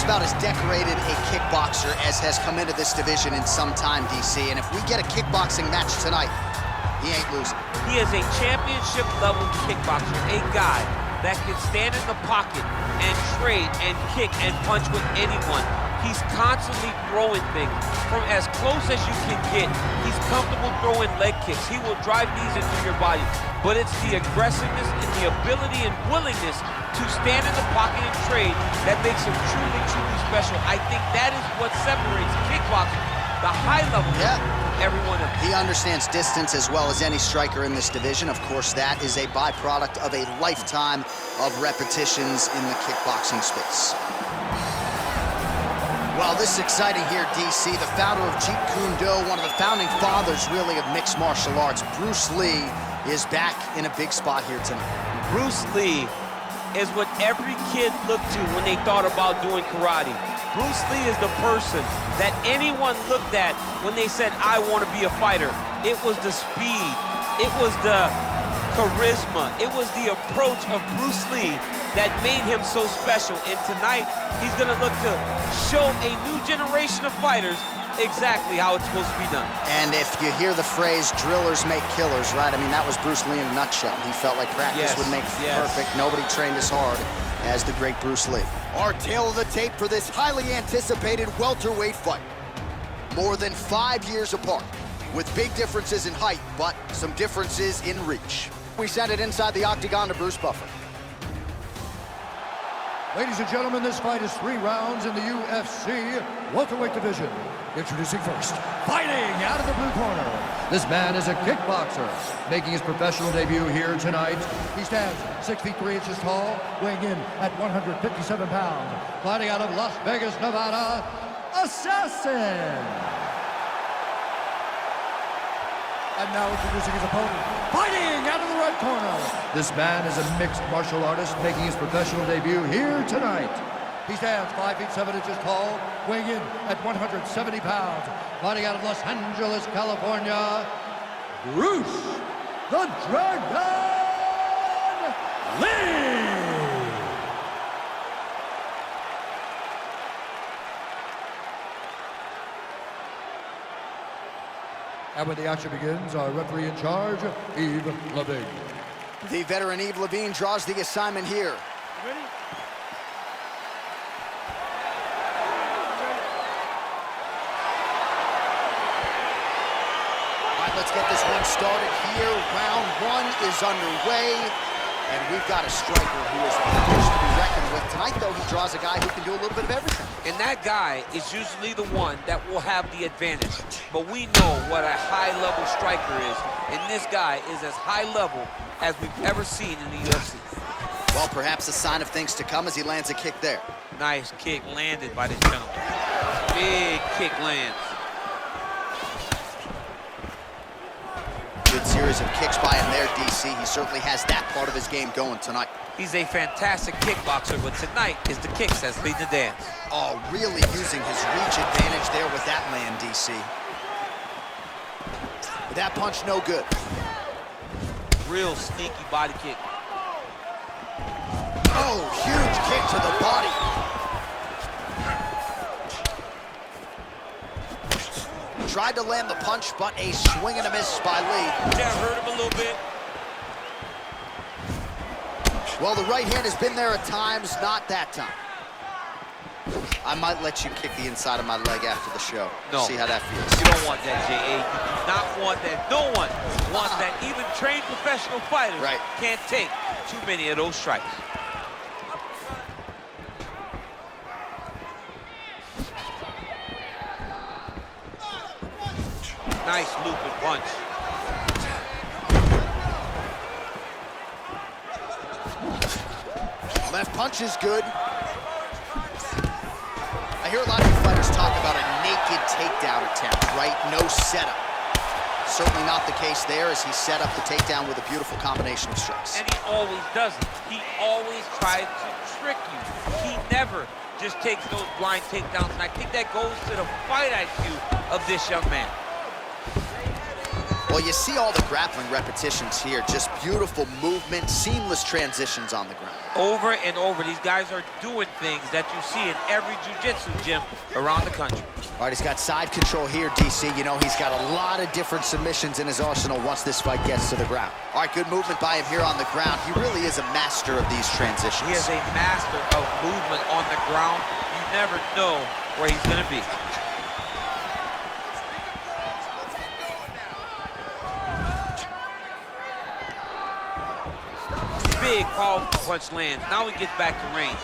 just about as decorated a kickboxer as has come into this division in some time, DC. And if we get a kickboxing match tonight, he ain't losing. He is a championship-level kickboxer, a guy that can stand in the pocket and trade and kick and punch with anyone. He's constantly throwing things from as close as you can get. He's comfortable throwing leg kicks. He will drive these into your body. But it's the aggressiveness and the ability and willingness to stand in the pocket and trade that makes him truly, truly special. I think that is what separates kickboxing, the high level, everyone else. He understands distance as well as any striker in this division. Of course, that is a byproduct of a lifetime of repetitions in the kickboxing space. Well, this is exciting here, DC. The founder of Jeet Kune Do, one of the founding fathers, really, of mixed martial arts, Bruce Lee, is back in a big spot here tonight. Bruce Lee is what every kid looked to when they thought about doing karate. Bruce Lee is the person that anyone looked at when they said, I want to be a fighter. It was the speed, it was the charisma, it was the approach of Bruce Lee that made him so special. And tonight, he's gonna look to show a new generation of fighters exactly how it's supposed to be done. And if you hear the phrase, drillers make killers, right? I mean, that was Bruce Lee in a nutshell. He felt like practice would make perfect. Nobody trained as hard as the great Bruce Lee. Our tale of the tape for this highly anticipated welterweight fight. More than 5 years apart, with big differences in height, but some differences in reach. We send it inside the octagon to Bruce Buffer. Ladies and gentlemen, this fight is 3 rounds in the UFC welterweight division. Introducing first, fighting out of the blue corner. This man is a kickboxer, making his professional debut here tonight. He stands 6 feet 3 inches tall, weighing in at 157 pounds. Fighting out of Las Vegas, Nevada, Assassin. And now introducing his opponent, fighting out of the right corner. This man is a mixed martial artist making his professional debut here tonight. He stands 5 feet 7 inches tall, weighing in at 170 pounds. Fighting out of Los Angeles, California, Bruce the Dragon Lee. And when the action begins, our referee in charge, Yves Lavigne. The veteran Yves Lavigne draws the assignment here. Ready? All right, let's get this one started here. Round 1 is underway. And we've got a striker who is a force to be reckoned with. Tonight, though, he draws a guy who can do a little bit of everything. And that guy is usually the one that will have the advantage. But we know what a high-level striker is. And this guy is as high-level as we've ever seen in the UFC. Well, perhaps a sign of things to come as he lands a kick there. Nice kick landed by this gentleman. Big kick lands. Good series of kicks by him there, DC. He certainly has that part of his game going tonight. He's a fantastic kickboxer, but tonight is the kicks that's lead the dance. Oh, really using his reach advantage there with that land, DC. But that punch no good. Real sneaky body kick. Oh, huge kick to the body. Tried to land the punch, but a swing and a miss by Lee. That hurt him a little bit. Well, the right hand has been there at times, not that time. I might let you kick the inside of my leg after the show. No. See how that feels. You don't want that, J.A. You do not want that. No one wants that. Even trained professional fighters can't take too many of those strikes. Nice looping punch. Left punch is good. I hear a lot of fighters talk about a naked takedown attempt, right? No setup. Certainly not the case there as he set up the takedown with a beautiful combination of strikes. And he always does it. He always tries to trick you. He never just takes those blind takedowns, and I think that goes to the fight IQ of this young man. Well, Well, you see all the grappling repetitions here. Just beautiful movement, seamless transitions on the ground. Over and over, these guys are doing things that you see in every jiu-jitsu gym around the country. All right, he's got side control here, DC. You know, he's got a lot of different submissions in his arsenal once this fight gets to the ground. All right, good movement by him here on the ground. He really is a master of these transitions. He is a master of movement on the ground. You never know where he's going to be. Big, powerful punch lands. Now he gets back to range.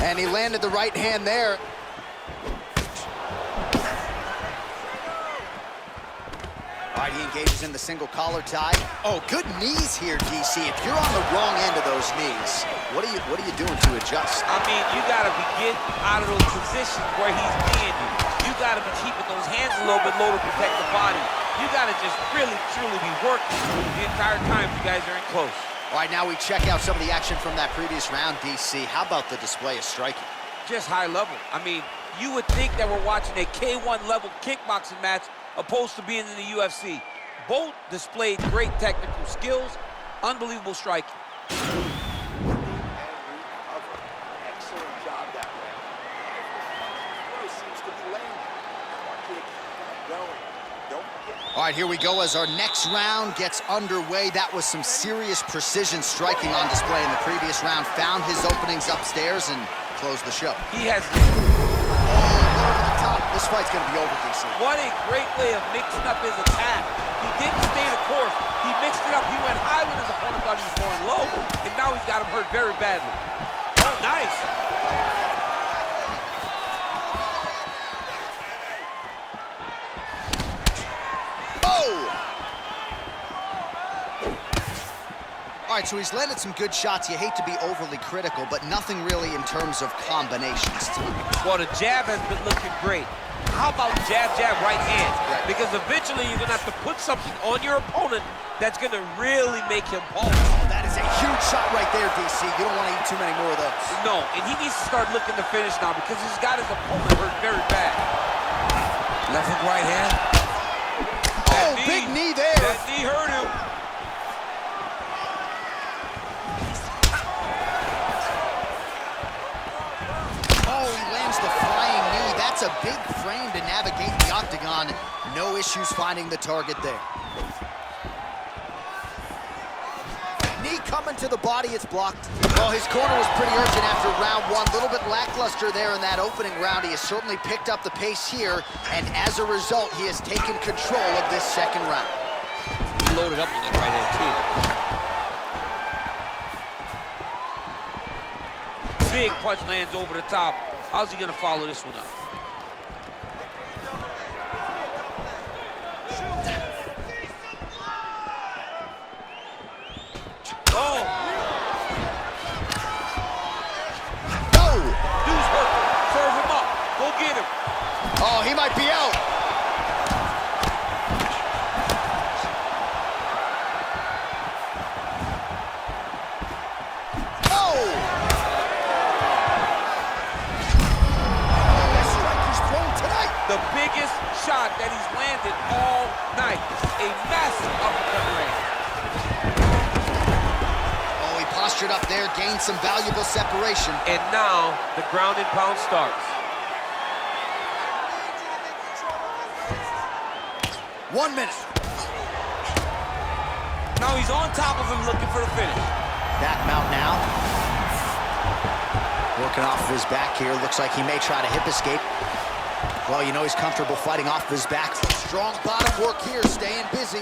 And he landed the right hand there. All right, he engages in the single collar tie. Oh, good knees here, DC. If you're on the wrong end of those knees, what are you doing to adjust? I mean, you gotta be getting out of those positions where he's being you. You gotta be keeping those hands a little bit low to protect the body. You gotta just really, truly be working the entire time you guys are in close. All right, now we check out some of the action from that previous round, DC. How about the display of striking? Just high level. I mean, you would think that we're watching a K1 level kickboxing match opposed to being in the UFC. Both displayed great technical skills, unbelievable striking. Excellent job that way. Seems to be landing. Keep going. All right, here we go as our next round gets underway. That was some serious precision striking on display in the previous round. Found his openings upstairs and closed the show. He has... This fight's going to be over, DC. What a great way of mixing up his attack. He didn't stay the course. He mixed it up. He went high when his opponent thought he was going low, and now he's got him hurt very badly. Oh, nice. All right, so he's landed some good shots. You hate to be overly critical, but nothing really in terms of combinations. Well, the jab has been looking great. How about jab, jab, right hand? Right. Because eventually you're going to have to put something on your opponent that's going to really make him pulse. That is a huge shot right there, DC. You don't want to eat too many more of those. No, and he needs to start looking to finish now because he's got his opponent hurt very bad. Left hook, right hand. Oh, big knee there. That knee hurt him. That's a big frame to navigate the octagon. No issues finding the target there. Knee coming to the body, it's blocked. Well, his corner was pretty urgent after round one. A little bit lackluster there in that opening round. He has certainly picked up the pace here, and as a result, he has taken control of this second round. He loaded up with that right hand, too. Big punch lands over the top. How's he gonna follow this one up? Oh! No! Dude's hurt. Serve him up. Go get him. Oh, he might be out. The biggest shot that he's landed all night. A massive uppercut range. Oh, he postured up there, gained some valuable separation. And now the ground and pound starts. 1 minute. Now he's on top of him looking for the finish. Back mount now. Working off of his back here. Looks like he may try to hip escape. Well, you know he's comfortable fighting off of his back. Strong bottom work here, staying busy.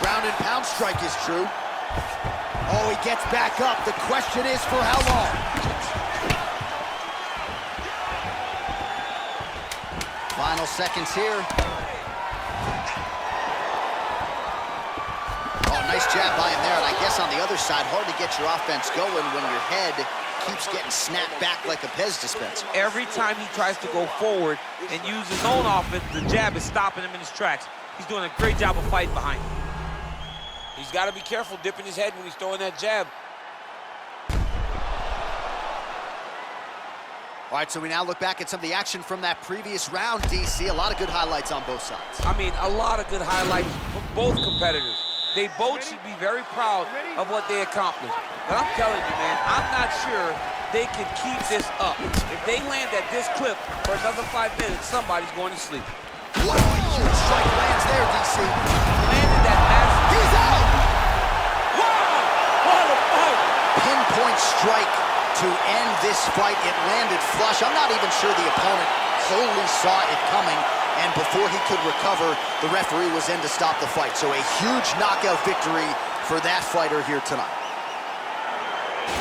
Ground and pound strike is true. Oh, he gets back up. The question is for how long? Final seconds here. Oh, nice jab by him there. And I guess on the other side, hard to get your offense going when your head keeps getting snapped back like a Pez dispenser. Every time he tries to go forward and use his own offense, the jab is stopping him in his tracks. He's doing a great job of fighting behind him. He's got to be careful dipping his head when he's throwing that jab. All right, so we now look back at some of the action from that previous round, DC. A lot of good highlights on both sides. I mean, a lot of good highlights from both competitors. They both should be very proud of what they accomplished. But I'm telling you, man, I'm not sure they can keep this up. If they land at this clip for another 5 minutes, somebody's going to sleep. What a huge strike lands there, DC. Landed that massive. He's out! Wow! What a fight! Pinpoint strike to end this fight. It landed flush. I'm not even sure the opponent wholly saw it coming, and before he could recover, the referee was in to stop the fight. So a huge knockout victory for that fighter here tonight.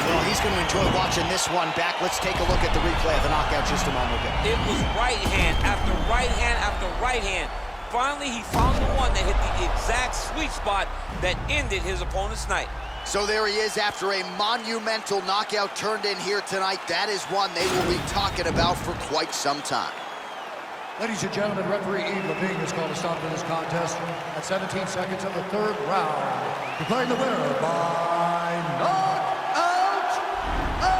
Well, he's going to enjoy watching this one back. Let's take a look at the replay of the knockout just a moment ago. It was right hand after right hand after right hand. Finally, he found the one that hit the exact sweet spot that ended his opponent's night. So there he is after a monumental knockout turned in here tonight. That is one they will be talking about for quite some time. Ladies and gentlemen, referee Yves Levine has called a stop to this contest at 17 seconds of the third round, declaring the winner by